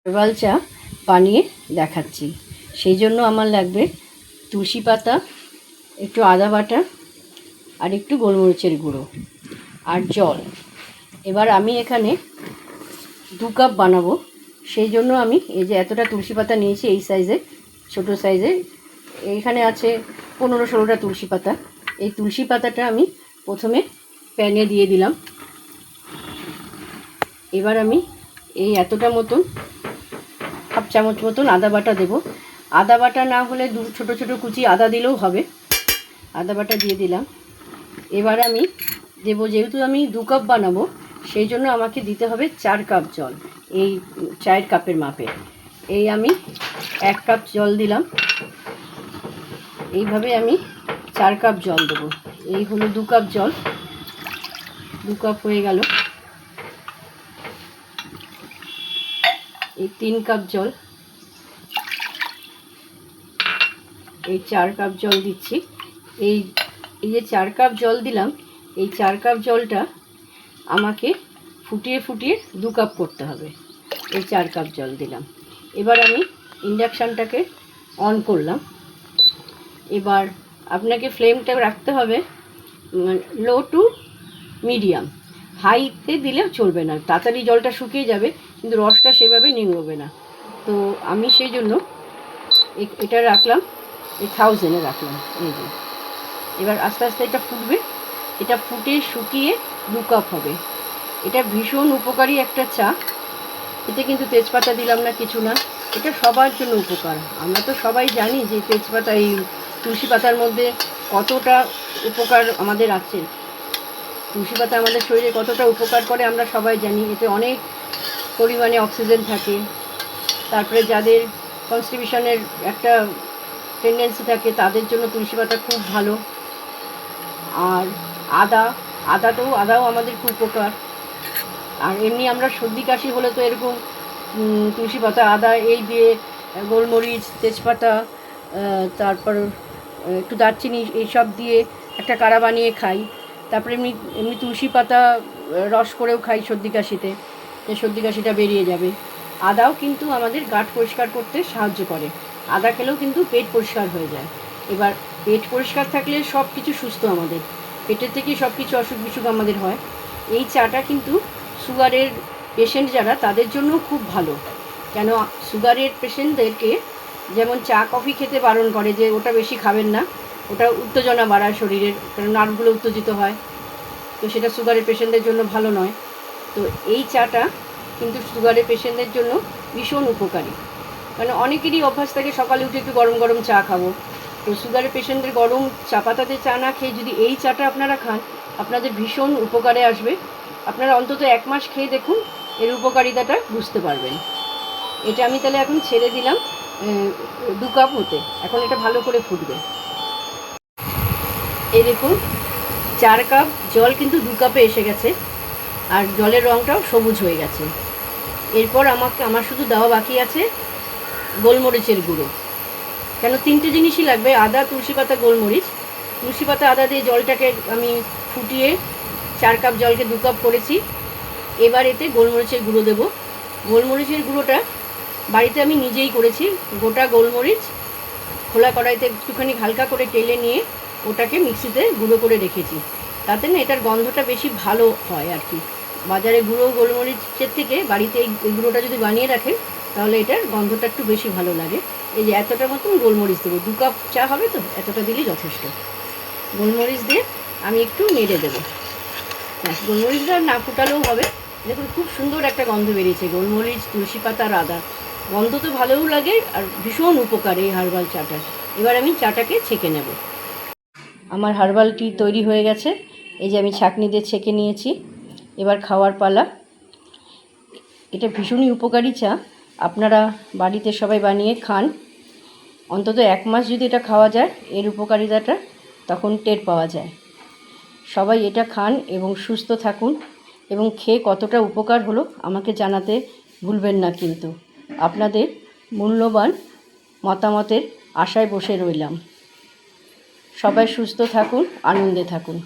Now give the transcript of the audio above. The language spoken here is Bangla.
হার্বাল চা বানিয়ে দেখাচ্ছি। সেই জন্য আমার লাগবে তুলসী পাতা, একটু আদা বাটা আর একটু গোলমরিচের গুঁড়ো আর জল। এবার আমি এখানে 2 কাপ বানাবো, সেই জন্য আমি এই যে এতটা তুলসী পাতা নিয়েছি, এই সাইজে ছোটো সাইজে। এইখানে আছে 15-16টা তুলসী পাতা। এই তুলসী পাতাটা আমি প্রথমে প্যানে দিয়ে দিলাম। এবার আমি এই এতটা মতন হাফ চামচ মতন আদা বাটা দেব। আদা বাটা না হলে ছোটো ছোটো কুচি আদা দিলেও হবে। আদা বাটা দিয়ে দিলাম। এবার আমি দেবো, যেহেতু আমি 2 কাপ বানাবো সেই জন্য আমাকে দিতে হবে 4 কাপ জল। এই চায়ের কাপের মাপে এই আমি 1 কাপ জল দিলাম। এইভাবে আমি 4 কাপ জল দেবো। এই হলো 2 কাপ জল, 2 কাপ হয়ে গেল। এই 3 কাপ জল, এই 4 কাপ জল দিচ্ছি। এই যে 4 কাপ জল দিলাম, এই 4 কাপ জলটা আমাকে ফুটিয়ে ফুটিয়ে 2 কাপ করতে হবে। এই 4 কাপ জল দিলাম। এবার আমি ইন্ডাকশানটাকে অন করলাম। এবার আপনাকে ফ্লেমটা রাখতে হবে লো টু মিডিয়াম। হাইতে দিলে চলবে না, তাড়াতাড়ি জলটা শুকিয়ে যাবে কিন্তু রসটা সেভাবে নিংড়বে না। তো আমি সেই জন্য এটা রাখলাম, এই 1000-এ রাখলাম। এই যে এবার আস্তে আস্তে এটা ফুটবে। এটা ফুটে শুকিয়ে 2 কাপ হবে। এটা ভীষণ উপকারী একটা চা। এতে কিন্তু তেজপাতা দিলাম না, কিছু না। এটা সবার জন্য উপকার। আমরা তো সবাই জানি যে তেজপাতা, এই তুলসী পাতার মধ্যে কতটা উপকার আমাদের আছে। তুলসী পাতা আমাদের শরীরে কতটা উপকার করে আমরা সবাই জানি। এতে অনেক পরিমাণে অক্সিজেন থাকে। তারপরে যাদের কনস্টিপেশনের একটা টেন্ডেন্সি থাকে তাদের জন্য তুলসী পাতা খুব ভালো। আর আদাও আমাদের খুব উপকার। আর এমনি আমরা সর্দি কাশি হলে তো এরকম তুলসী পাতা, আদা এই দিয়ে, গোলমরিচ, তেজপাতা, তারপর একটু দারচিনি, এইসব দিয়ে একটা কাড়া বানিয়ে খাই। তারপরে এমনি তুলসী পাতা রস করেও খাই সর্দি কাশিতে, যে সর্দি কাশিটা বেরিয়ে যাবে। আদাও কিন্তু আমাদের গাট পরিষ্কার করতে সাহায্য করে। আদা খেলেও কিন্তু পেট পরিষ্কার হয়ে যায়। এবার পেট পরিষ্কার থাকলে সব কিছু সুস্থ, আমাদের পেটের থেকেই সব কিছু অসুখ বিসুখ আমাদের হয়। এই চাটা কিন্তু সুগারের পেশেন্ট যারা, তাদের জন্য খুব ভালো। কেন, সুগারের পেশেন্টদেরকে যেমন চা কফি খেতে বারণ করে, যে ওটা বেশি খাবেন না, ওটা উত্তেজনা বাড়ায় শরীরের, কারণ নার্ভগুলো উত্তেজিত হয়। তো সেটা সুগারের পেশেন্টদের জন্য ভালো নয়। তো এই চাটা কিন্তু সুগারের পেশেন্টদের জন্য ভীষণ উপকারী। মানে অনেকেরই অভ্যাস থাকে সকালে উঠে একটু গরম গরম চা খাবো। তো সুগারের পেশেন্টদের গরম চা পাতাতে চা না খেয়ে যদি এই চাটা আপনারা খান, আপনাদের ভীষণ উপকারে আসবে। আপনারা অন্তত 1 মাস খেয়ে দেখুন, এর উপকারিতাটা বুঝতে পারবেন। এটা আমি তাহলে এখন ছেড়ে দিলাম 2 কাপ হতে। এখন এটা ভালো করে ফুটবে। এই দেখুন 4 কাপ জল কিন্তু 2 কাপে এসে গেছে, আর জলের রঙটাও সবুজ হয়ে গেছে। এরপর আমার শুধু দেওয়া বাকি আছে গোলমরিচের গুঁড়ো। কেন, 3টে জিনিসই লাগবে, আদা, তুলসী পাতা, গোলমরিচ। তুলসী পাতা আদা দিয়ে জলটাকে আমি ফুটিয়ে 4 কাপ জলকে 2 কাপ করেছি। এবার এতে গোলমরিচের গুঁড়ো দেব। গোলমরিচের গুঁড়োটা বাড়িতে আমি নিজেই করেছি। গোটা গোলমরিচ খোলা কড়াইতে একটুখানি হালকা করে টেলে নিয়ে ওটাকে মিক্সিতে গুঁড়ো করে রেখেছি। তাতে না এটার গন্ধটা বেশি ভালো হয় আর কি। বাজারে গুঁড়ো গোলমরিচের থেকে বাড়িতে এই গুঁড়োটা যদি বানিয়ে রাখেন তাহলে এটার গন্ধটা একটু বেশি ভালো লাগে। এই যে এতটা মতন গোলমরিচ দেবো, 2 কাপ চা হবে তো, এতটা দিলেই যথেষ্ট। গোলমরিচ দিয়ে আমি একটু নেড়ে দেবো। হ্যাঁ, গোলমরিচটা না ফুটালেও হবে। দেখুন খুব সুন্দর একটা গন্ধ বেরিয়েছে, গোলমরিচ, তুলসী পাতা আর আদা। গন্ধ তো ভালোও লাগে আর ভীষণ উপকার এই হার্বাল চাটা। এবার আমি চাটাকে ছেঁকে নেব। আমার হার্বাল টি তৈরি হয়ে গেছে। এই যে আমি ছাঁকনি দিয়ে ছেঁকে নিয়েছি। এবার খাওয়ার পালা। এটা ভীষণই উপকারী চা। আপনারা বাড়িতে সবাই বানিয়ে খান। অন্তত 1 মাস যদি এটা খাওয়া যায়, এর উপকারিতাটা তখন টের পাওয়া যায়। সবাই এটা খান এবং সুস্থ থাকুন, এবং খেয়ে কতটা উপকার হলো আমাকে জানাতে ভুলবেন না কিন্তু। আপনাদের মূল্যবান মতামতের আশায় বসে রইলাম। সবাই সুস্থ থাকুন, আনন্দে থাকুন।